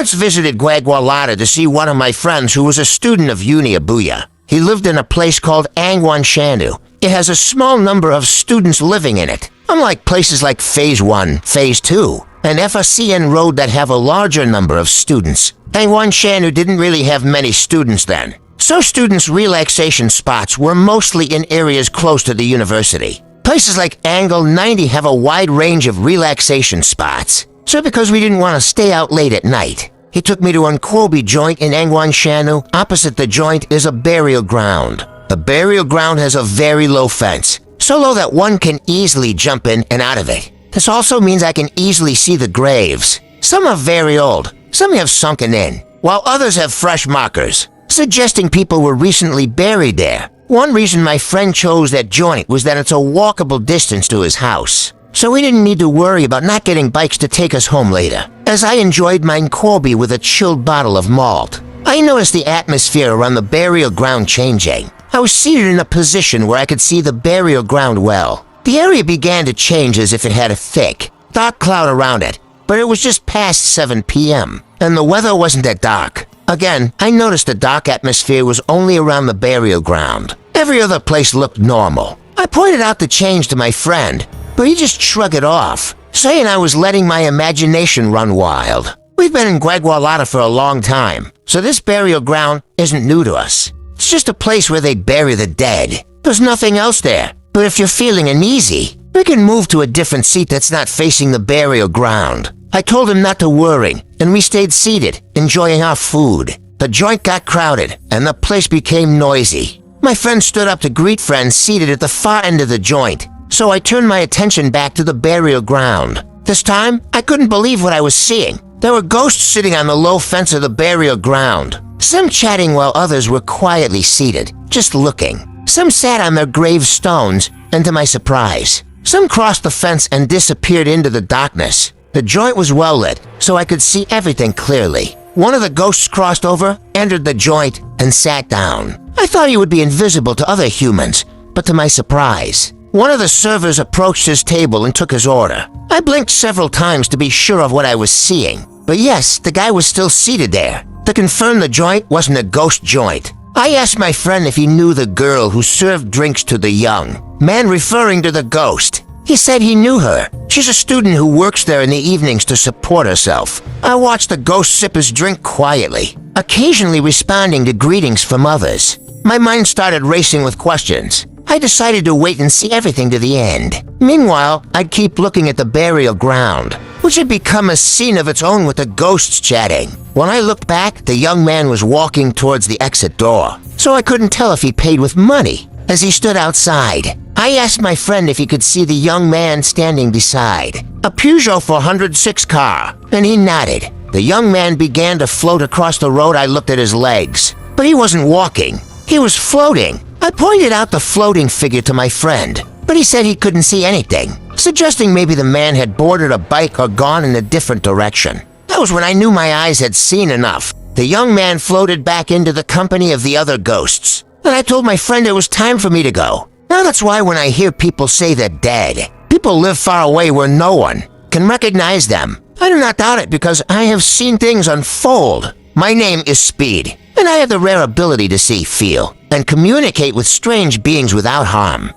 once visited Gwagwalada to see one of my friends who was a student of Abuya. He lived in a place called nkwobi. It has a small number of students living in it, unlike places like Phase 1, Phase 2, and FCN Road that have a larger number of students. nkwobi didn't really have many students then, so students' relaxation spots were mostly in areas close to the university. Places like Angle 90 have a wide range of relaxation spots. So because we didn't want to stay out late at night, he took me to nkwobi joint in nkwobi. Opposite the joint is a burial ground. The burial ground has a very low fence, so low that one can easily jump in and out of it. This also means I can easily see the graves. Some are very old, some have sunken in, while others have fresh markers, suggesting people were recently buried there. One reason my friend chose that joint was that it's a walkable distance to his house, so we didn't need to worry about not getting bikes to take us home later, as I enjoyed my nkwobi with a chilled bottle of malt. I noticed the atmosphere around the burial ground changing. I was seated in a position where I could see the burial ground well. The area began to change as if it had a thick, dark cloud around it, but it was just past 7 p.m., and the weather wasn't that dark. Again, I noticed the dark atmosphere was only around the burial ground. Every other place looked normal. I pointed out the change to my friend, but he just shrugged it off, saying I was letting my imagination run wild. We've been in Gwagwalada for a long time, so this burial ground isn't new to us. It's just a place where they bury the dead. There's nothing else there. But if you're feeling uneasy, we can move to a different seat that's not facing the burial ground. I told him not to worry, and we stayed seated, enjoying our food. The joint got crowded, and the place became noisy. My friend stood up to greet friends seated at the far end of the joint, so I turned my attention back to the burial ground. This time, I couldn't believe what I was seeing. There were ghosts sitting on the low fence of the burial ground. Some chatting while others were quietly seated, just looking. Some sat on their gravestones, and to my surprise, some crossed the fence and disappeared into the darkness. The joint was well lit, so I could see everything clearly. One of the ghosts crossed over, entered the joint, and sat down. I thought he would be invisible to other humans, but to my surprise, one of the servers approached his table and took his order. I blinked several times to be sure of what I was seeing. But yes, the guy was still seated there. To confirm the joint wasn't a ghost joint, I asked my friend if he knew the girl who served drinks to the young, man referring to the ghost. He said he knew her. She's a student who works there in the evenings to support herself. I watched the ghost sip his drink quietly, occasionally responding to greetings from others. My mind started racing with questions. I decided to wait and see everything to the end. Meanwhile, I'd keep looking at the burial ground, which had become a scene of its own with the ghosts chatting. When I looked back, the young man was walking towards the exit door, so I couldn't tell if he paid with money. As he stood outside, I asked my friend if he could see the young man standing beside a Peugeot 406 car, and he nodded. The young man began to float across the road. I looked at his legs, but he wasn't walking. He was floating. I pointed out the floating figure to my friend, but he said he couldn't see anything, suggesting maybe the man had boarded a bike or gone in a different direction. That was when I knew my eyes had seen enough. The young man floated back into the company of the other ghosts, and I told my friend it was time for me to go. Now that's why when I hear people say they're dead, people live far away where no one can recognize them. I do not doubt it because I have seen things unfold. My name is Speed, and I have the rare ability to see, feel, and communicate with strange beings without harm.